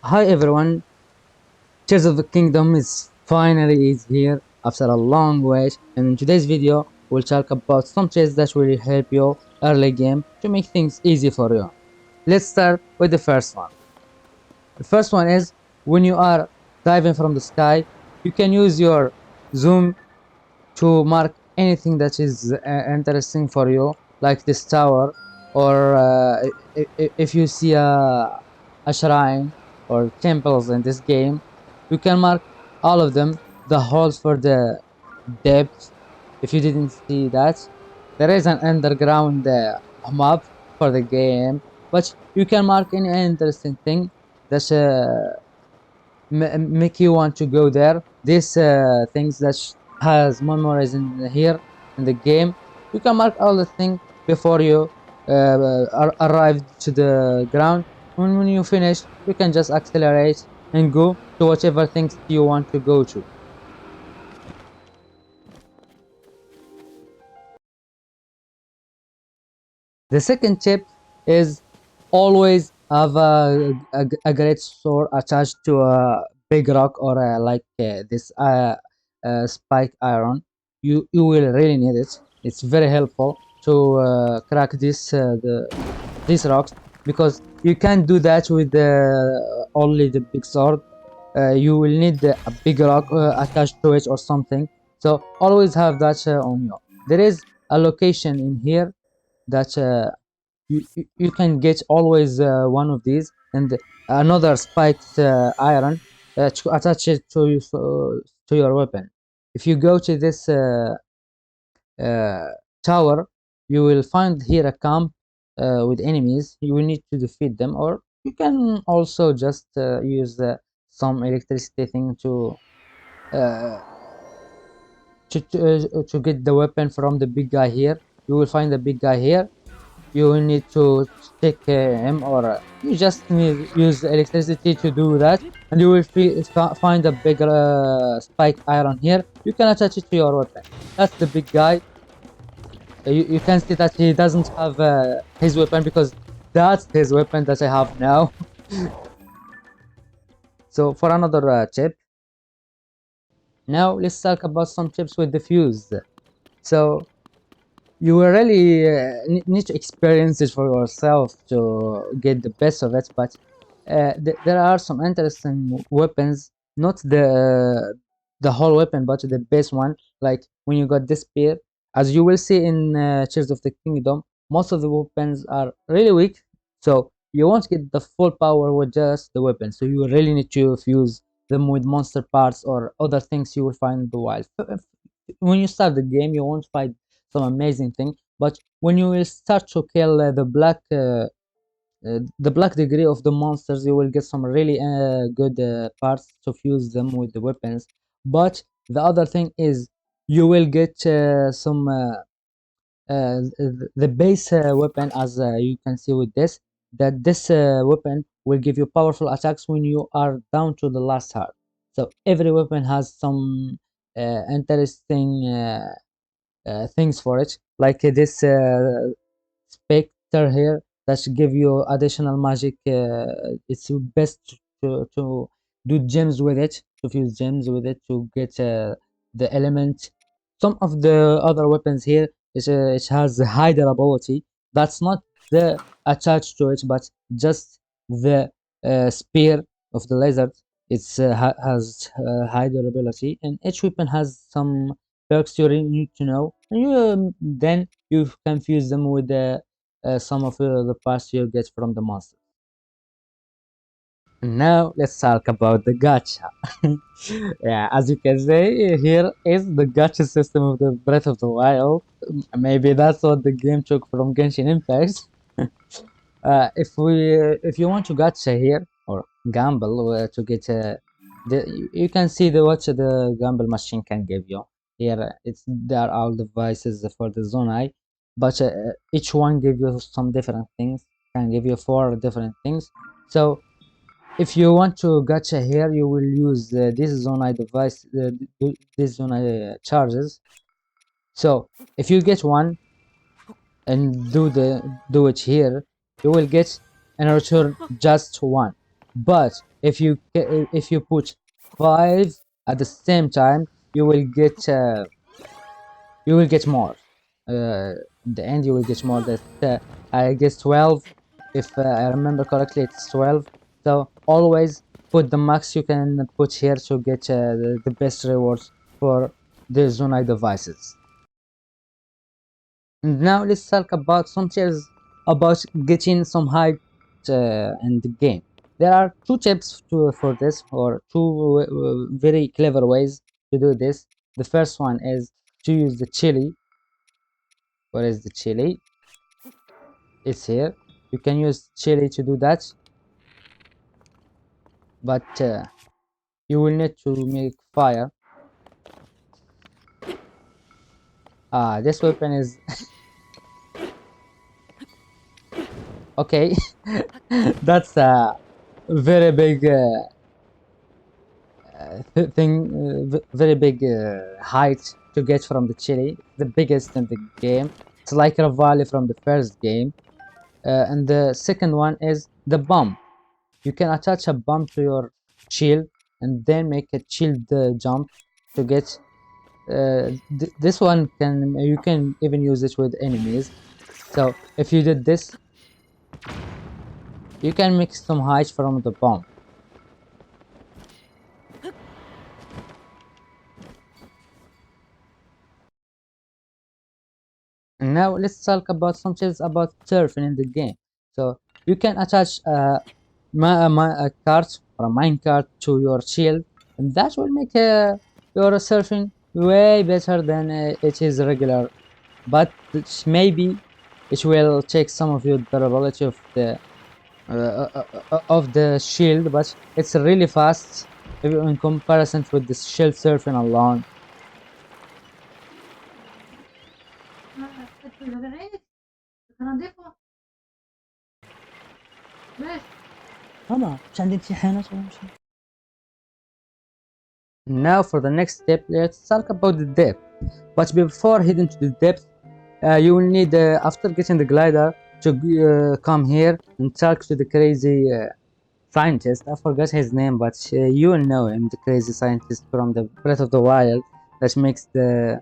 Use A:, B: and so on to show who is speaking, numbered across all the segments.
A: Hi everyone, Tears of the Kingdom is finally here after a long wait, and in today's video we'll talk about some tricks that will help you early game to make things easy for you. Let's start with the first one. The first one is when you are diving from the sky, you can use your zoom to mark anything that is interesting for you, like this tower, or if you see a shrine or temples in this game, you can mark all of them, the holes for the depth. If you didn't see that, there is an underground map for the game, but you can mark any interesting thing that make you want to go there. These things that has memories in here in the game. You can mark all the thing before you arrive to the ground. When you finish, you can just accelerate and go to whatever things you want to go to. The second tip is always have a great sword attached to a big rock or this spike iron. You will really need it. It's very helpful to crack these rocks because you can't do that with only the big sword. You will need a big rock attached to it or something. So always have that on you. There is a location in here that you can get always one of these and another spiked iron to attach it to your weapon. If you go to this uh, tower, you will find here a camp with enemies. You will need to defeat them, or you can also just use some electricity thing uh, to get the weapon from the big guy here. You will find the big guy here. You will need to take him, or you just need use electricity to do that, and you will find a bigger spike iron here. You can attach it to your weapon. That's the big guy. You can see that he doesn't have his weapon because that's his weapon that I have now. So for another tip, now let's talk about some tips with the fuse. So you will really need to experience it for yourself to get the best of it, but there are some interesting weapons, not the whole weapon but the best one, like when you got this spear. As you will see in Tears of the Kingdom, most of the weapons are really weak, so you won't get the full power with just the weapon, so you really need to fuse them with monster parts or other things you will find in the wild. When you start the game, you won't find some amazing thing, but when you will start to kill the black degree of the monsters, you will get some really good parts to fuse them with the weapons. But the other thing is you will get some the base weapon, as you can see with this, that this weapon will give you powerful attacks when you are down to the last heart. So every weapon has some interesting things for it, like this specter here that give you additional magic. It's best to do gems with it, to fuse gems with it to get the element. Some of the other weapons here is it has high durability. That's not the attached to it, but just the spear of the lizard. It's has high durability, and each weapon has some perks you really need to know. And then you can fuse them with some of the parts you get from the monster. Now let's talk about the gacha. Yeah, as you can say, here is the gacha system of the Breath of the Wild. Maybe that's what the game took from Genshin Impact. If you want to gacha here or gamble to get you can see what the gamble machine can give you. Here there are all devices for the zonai, but each one give you some different things. Can give you four different things. So if you want to gacha here, you will use this zonai device, this zonai charges. So if you get one and do it here, you will get in return just one. But if you put 5 at the same time, you will get more. In the end, you will get more. That I guess 12. If I remember correctly, it's 12. So always put the max you can put here to get the best rewards for the Zonai devices. And now let's talk about some tips about getting some height in the game. There are two tips for this, or two very clever ways to do this. The first one is to use the chili. Where is the chili? It's here. You can use chili to do that, but you will need to make fire. This weapon is okay. That's a very big very big height to get from the chili, the biggest in the game. It's like a valley from the first game. And the second one is the bomb. You can attach a bomb to your shield and then make a shield jump to get this one. Can you can even use it with enemies. So if you did this, you can make some height from the bomb. And now let's talk about some tips about surfing in the game. So you can attach a cart or a mine cart to your shield, and that will make your surfing way better than it is regular. But maybe it will take some of your durability of the shield, but it's really fast in comparison with the shield surfing alone. ماما مش عندي امتحانات ولا مش. Now for the next step, let's talk about the depth. But before heading to the depth, you will need after getting the glider to come here and talk to the crazy scientist. I forgot his name, but you will know him, the crazy scientist from the Breath of the Wild that makes the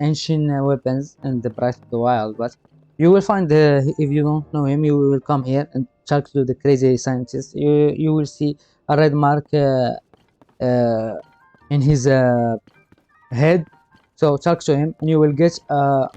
A: ancient weapons in the Breath of the Wild. But you will find if you don't know him, you will come here and talk to the crazy scientist. You will see a red mark in his head. So talk to him, and you will get a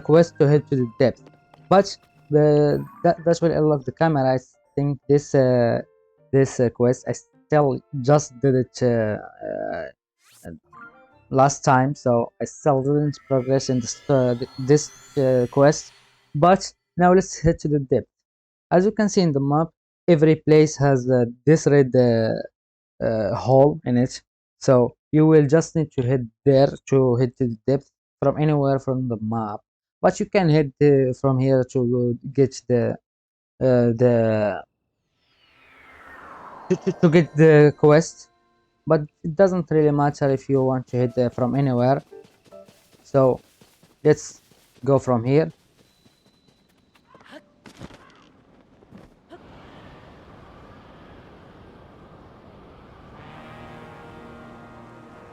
A: quest to head to the depth. But that will unlock the camera. I think this quest I still just did it last time, so I still didn't progress in this quest. But now let's head to the depth. As you can see in the map, every place has this red hole in it. So you will just need to head there to head to the depth from anywhere from the map. But you can head from here to get the to get the quest. But it doesn't really matter if you want to head from anywhere. So let's go from here.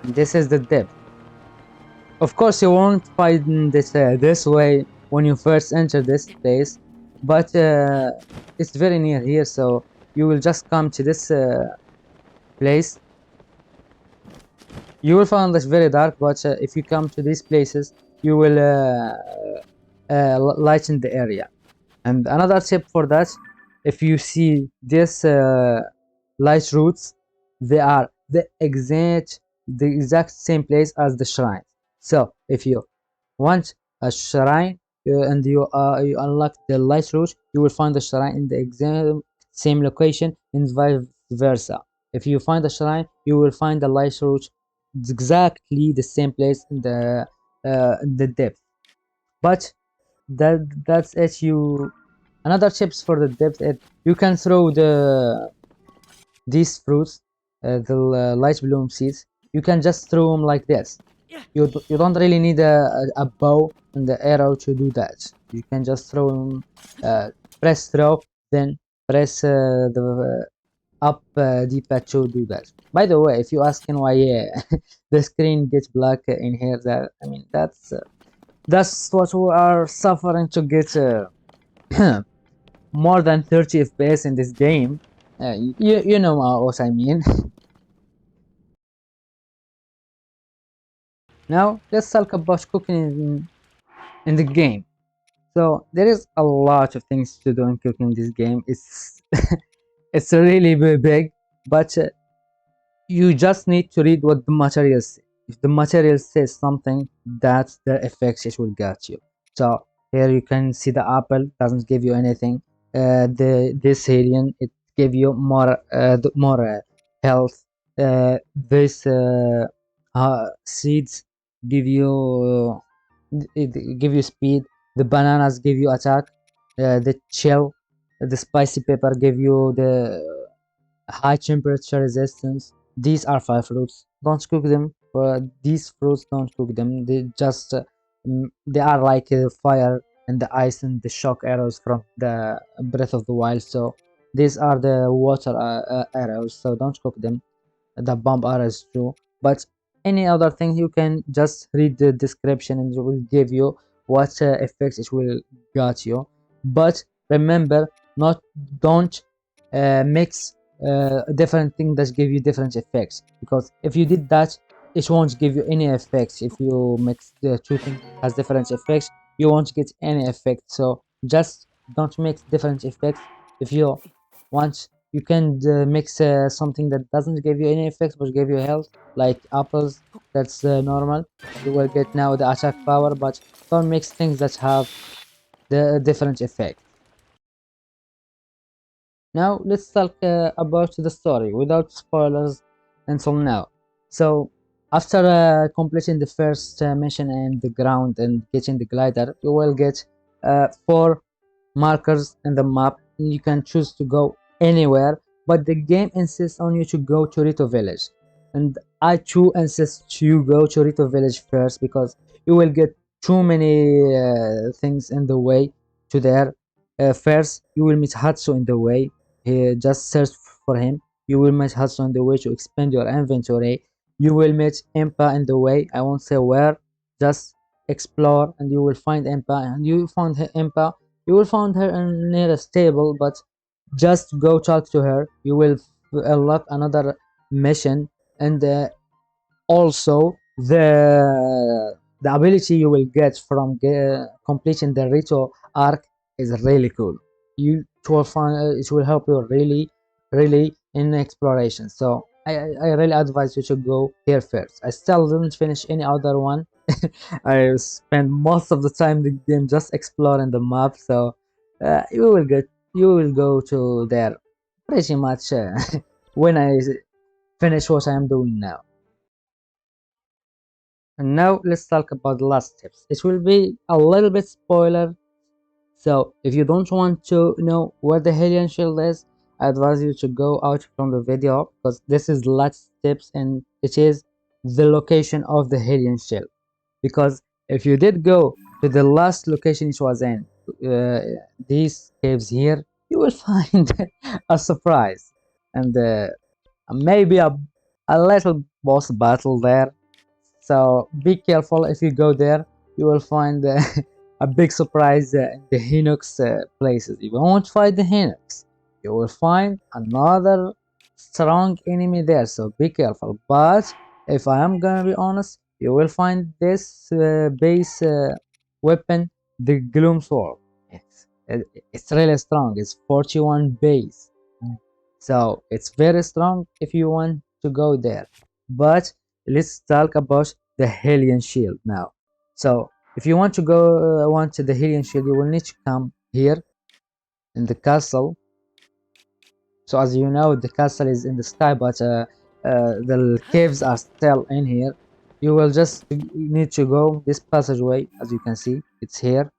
A: This is the depth. Of course, you won't find this way when you first enter this place, but it's very near here, so you will just come to this place. You will find this very dark, but if you come to these places, you will lighten the area. And another tip for that, if you see this light roots, they are the exact same place as the shrine. So if you want a shrine and you unlock the light route, you will find the shrine in the exact same location, and vice versa. If you find the shrine, you will find the light route exactly the same place in the depth. But that's it. You another tips for the depth is you can throw these fruits, the light bloom seeds. You can just throw them like this. You don't really need a bow and the arrow to do that. You can just throw them, press throw, then press the up D-pad to do that. By the way, if you asking why the screen gets black in here, that I mean that's what we are suffering to get more than 30 FPS in this game. You know what I mean. Now let's talk about cooking in the game. So there is a lot of things to do in cooking in this game. It's it's really big, but you just need to read what the material says. If the material says something, that's the effects it will get you. So here you can see the apple doesn't give you anything. The this alien it give you more more health. This seeds give you it give you speed. The bananas give you attack. The chill, the spicy pepper give you the high temperature resistance. These are five fruits. Don't cook them. These fruits, don't cook them. They just they are like fire and the ice and the shock arrows from the Breath of the Wild. So these are the water arrows. So don't cook them. The bomb arrows too. But any other thing you can just read the description and it will give you what effects it will got you. But remember, not don't mix different things that give you different effects, because if you did that it won't give you any effects. If you mix the two things has different effects, you won't get any effect. So just don't mix different effects. If you want, you can mix something that doesn't give you any effects but give you health, like apples. That's normal. You will get now the attack power, but don't mix things that have the different effect. Now let's talk about the story without spoilers until now. So after completing the first mission and the ground and getting the glider, you will get four markers in the map. You can choose to go anywhere, but the game insists on you to go to Rito Village. And I too insist you go to Rito Village first, because you will get too many things in the way to there. First, you will meet Hatsu in the way. Just search for him. You will meet Hatsu on the way to expand your inventory. You will meet Impa in the way. I won't say where. Just explore and you will find Impa. And you find Impa. You will find her near a stable, but just go talk to her. You will unlock another mission, and also the ability you will get from completing the Rito arc is really cool. It will find it will help you really in exploration. So I really advise you to go here first. I still didn't finish any other one. I spent most of the time the game just exploring the map. So you will go to there pretty much when I finish what I am doing now. And now let's talk about the last tips. It will be a little bit spoiler, so if you don't want to know where the Hellion Shield is, I advise you to go out from the video, because this is the last tips and it is the location of the Hellion Shield. Because if you did go to the last location it was in, uh, these caves here, you will find a surprise and maybe a little boss battle there. So be careful. If you go there, you will find a big surprise in the Hinox places. You won't find the Hinox. You will find another strong enemy there. So be careful. But if I am gonna be honest, you will find this base weapon, the Gloom Sword. It's really strong. It's 41 base. So it's very strong if you want to go there. But let's talk about the Hellion Shield now. So if you want to go want the Hellion Shield, you will need to come here in the castle. So as you know, the castle is in the sky, but the caves are still in here. You will just need to go this passageway. As you can see, it's here.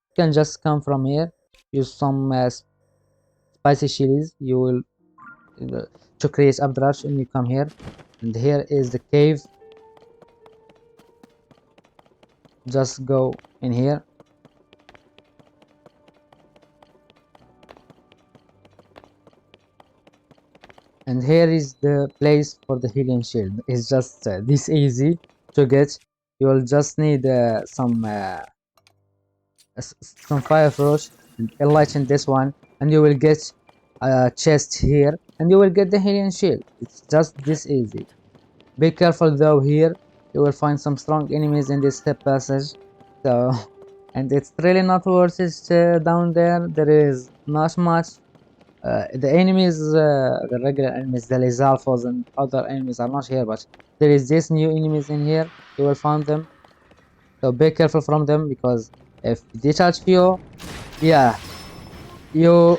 A: You can just come from here, use some spicy chilies. You will to create updraft, and you come here, and here is the cave. Just go in here. And here is the place for the healing shield. It's just this easy to get. You will just need some fire fruit and enlighten this one, and you will get a chest here, and you will get the healing shield. It's just this easy. Be careful though, here you will find some strong enemies in this step passage. So, and it's really not worth it. Down there there is not much. The enemies, the regular enemies, the Lizalfos and other enemies are not here, but there is this new enemies in here. You will find them. So be careful from them, because if they touch you, yeah, you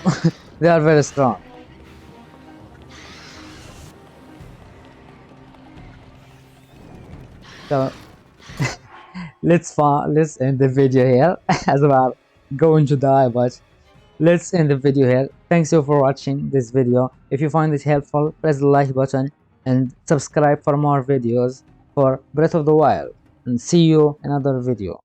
A: they are very strong. So let's end the video here as we are going to die, but let's end the video here. Thanks you for watching this video. If you find it helpful, press the like button and subscribe for more videos for Breath of the Wild, and see you in another video.